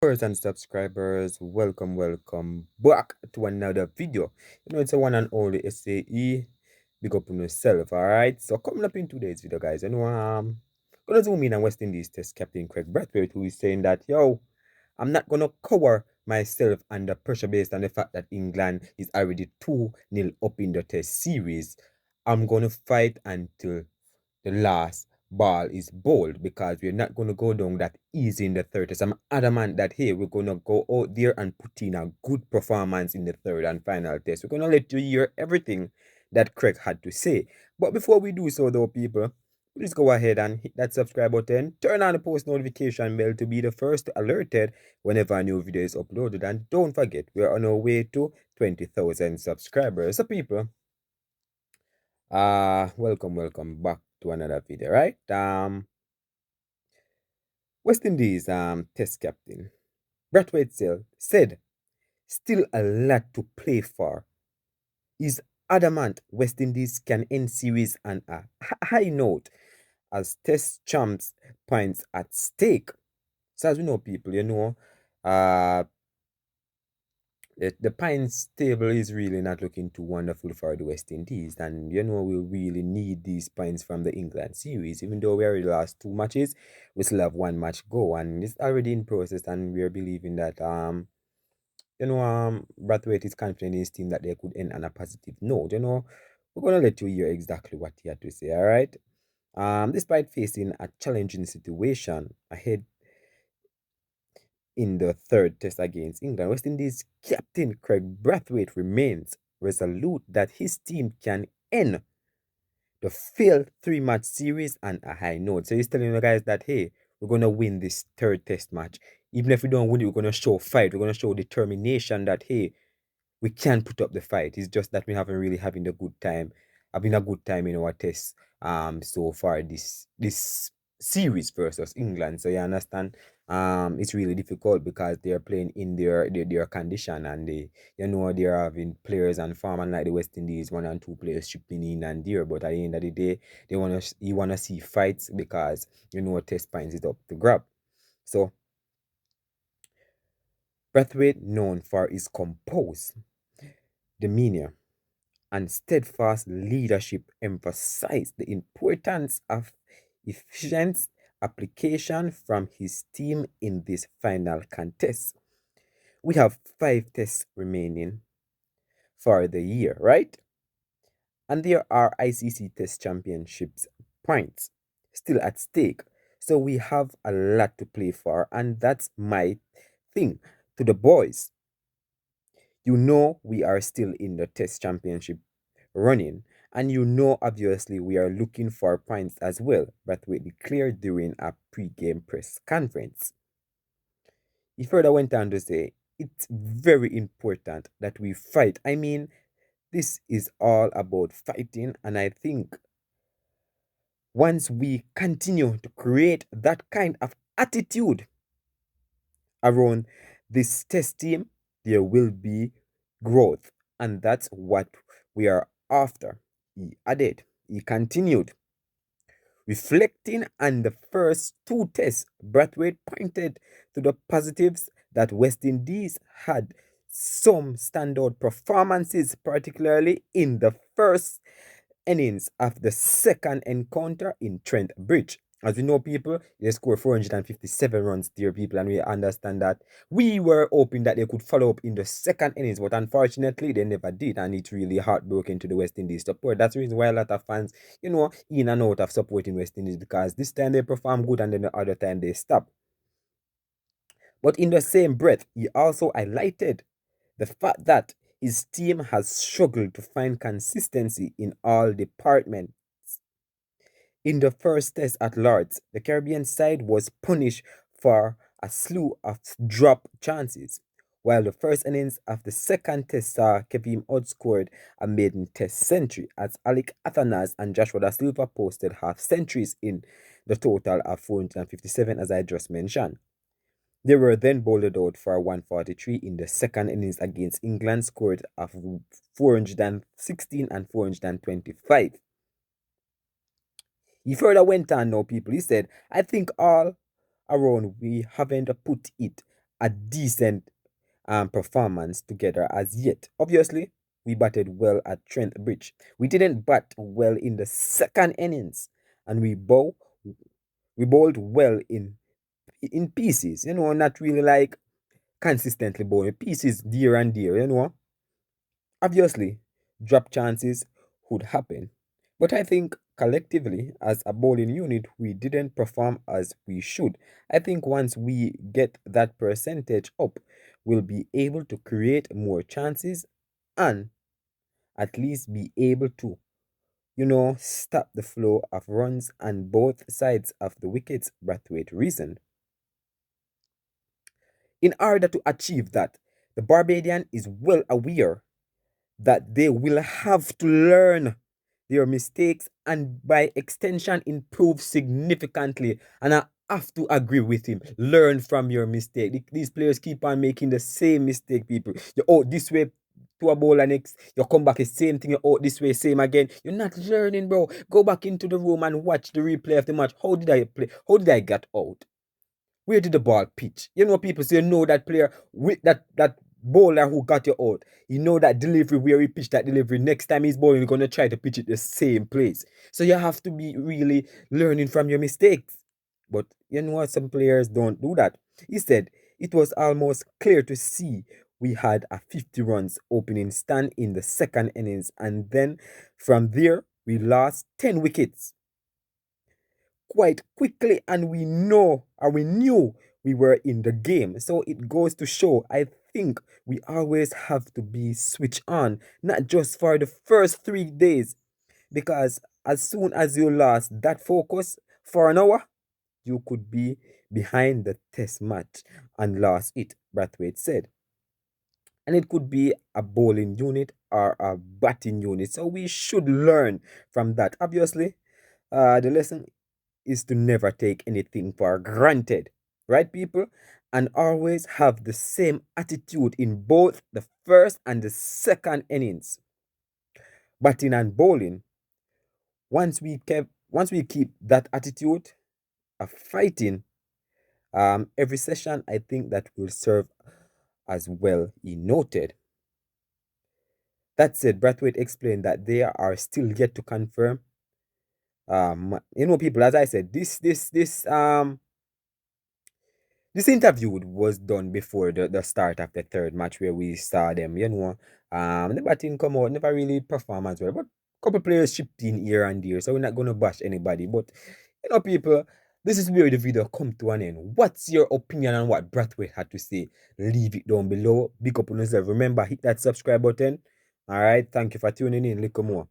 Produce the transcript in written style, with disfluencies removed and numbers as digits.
Viewers and subscribers, welcome back to another video. It's a one and only SAE. Big up on yourself, alright? So coming up in today's video, guys, gonna zoom in on West Indies test captain Craig Brathwaite, who is saying that, I'm not gonna cover myself under pressure based on the fact that England is already 2-0 up in the test series. I'm gonna fight until the last ball is bold because we're not going to go down that easy in the third test. I'm adamant that, hey, we're going to go out there and put in a good performance in the third and final test. We're going to let you hear everything that Craig had to say. But before we do so, though, people, please go ahead and hit that subscribe button. Turn on the post notification bell to be the first alerted whenever a new video is uploaded. And don't forget, we're on our way to 20,000 subscribers. So, people, welcome back to another video, right? West Indies test captain Brathwaite said still a lot to play for. Is adamant West Indies can end series on a high note as test champs points at stake. So as we know, people, uh the Pines table is really not looking too wonderful for the West Indies. And we really need these points from the England series. Even though we already lost 2 matches, we still have 1 match go. And it's already in process, and we're believing that Brathwaite is confident in his team that they could end on a positive note. We're gonna let you hear exactly what he had to say, alright? Despite facing a challenging situation ahead in the third test against England, West Indies captain Craig Brathwaite remains resolute that his team can end the failed 3-match series on a high note. So he's telling the guys that, hey, we're going to win this third test match. Even if we don't win it, we're going to show fight. We're going to show determination that, hey, we can put up the fight. It's just that we haven't really having a good time, having a good time in our tests so far this series versus England. So you understand, it's really difficult because they're playing in their condition, and they're having players and form, and like the West Indies, 1 and 2 players chipping in and there. But at the end of the day, you wanna see fights because test points is up to grab. So Brathwaite, known for his composed demeanor and steadfast leadership, emphasized the importance of efficient application from his team in this final contest. We have 5 tests remaining for the year, right? And there are ICC Test Championships points still at stake. So we have a lot to play for, and that's my thing to the boys. We are still in the Test Championship running, and obviously we are looking for points as well, but we declared during a pre-game press conference. He further went on to say it's very important that we fight. I mean, this is all about fighting, and I think once we continue to create that kind of attitude around this test team, there will be growth, and that's what we are after. He added, he continued. Reflecting on the first 2 tests, Brathwaite pointed to the positives that West Indies had some standout performances, particularly in the first innings of the second encounter in Trent Bridge. As we know, people, they scored 457 runs, dear people, and we understand that we were hoping that they could follow up in the second innings, but unfortunately, they never did, and it's really heartbroken to the West Indies support. That's the reason why a lot of fans, in and out of supporting West Indies, because this time they perform good, and then the other time they stop. But in the same breath, he also highlighted the fact that his team has struggled to find consistency in all departments. In the first test at Lords, the Caribbean side was punished for a slew of drop chances, while the first innings of the second test saw Kevin outscored a maiden test century as Alec Athanas and Joshua Da Silva posted half centuries in the total of 457, as I just mentioned. They were then bowled out for 143 in the second innings against England, scored of 416 and 425. He further went on now, people. He said, I think all around we haven't put it a decent performance together as yet. Obviously, we batted well at Trent Bridge. We didn't bat well in the second innings, and we bowled well in pieces. Not really like consistently bowling pieces dear and dear. Obviously, drop chances would happen, but I think collectively, as a bowling unit, we didn't perform as we should. I think once we get that percentage up, we'll be able to create more chances and at least be able to, stop the flow of runs on both sides of the wickets. Brathwaite reasoned. In order to achieve that, the Barbadian is well aware that they will have to learn their mistakes and by extension improve significantly. And I have to agree with him. Learn from your mistake. These players keep on making the same mistake, people. You out this way to a bowler next, you come back the same thing, you out this way, same again. You're not learning, bro. Go back into the room and watch the replay of the match. How did I play? How did I get out? Where did the ball pitch? People say, that player with that bowler who got you out. That delivery where he pitched that delivery. Next time he's bowling, he's gonna try to pitch it the same place. So you have to be really learning from your mistakes. But some players don't do that. He said it was almost clear to see we had a 50 runs opening stand in the second innings, and then from there we lost 10 wickets quite quickly, and we knew we were in the game. So it goes to show, I think we always have to be switched on, not just for the first 3 days, because as soon as you lost that focus for an hour, you could be behind the test match and lost it, Brathwaite said. And it could be a bowling unit or a batting unit. So we should learn from that. Obviously, the lesson is to never take anything for granted, right, people? And always have the same attitude in both the first and the second innings. Batting and bowling, once we keep that attitude of fighting, every session, I think that will serve as well, he noted. That said, Brathwaite explained that they are still yet to confirm. People, as I said, this interview was done before the start of the third match where we saw them. The batting come out, never really perform as well, but a couple players chipped in here and there, so we're not gonna bash anybody. But people, this is where the video come to an end. What's your opinion on what Brathwaite had to say? Leave it down below. Big up on yourself. Remember, hit that subscribe button. All right, thank you for tuning in. Little more.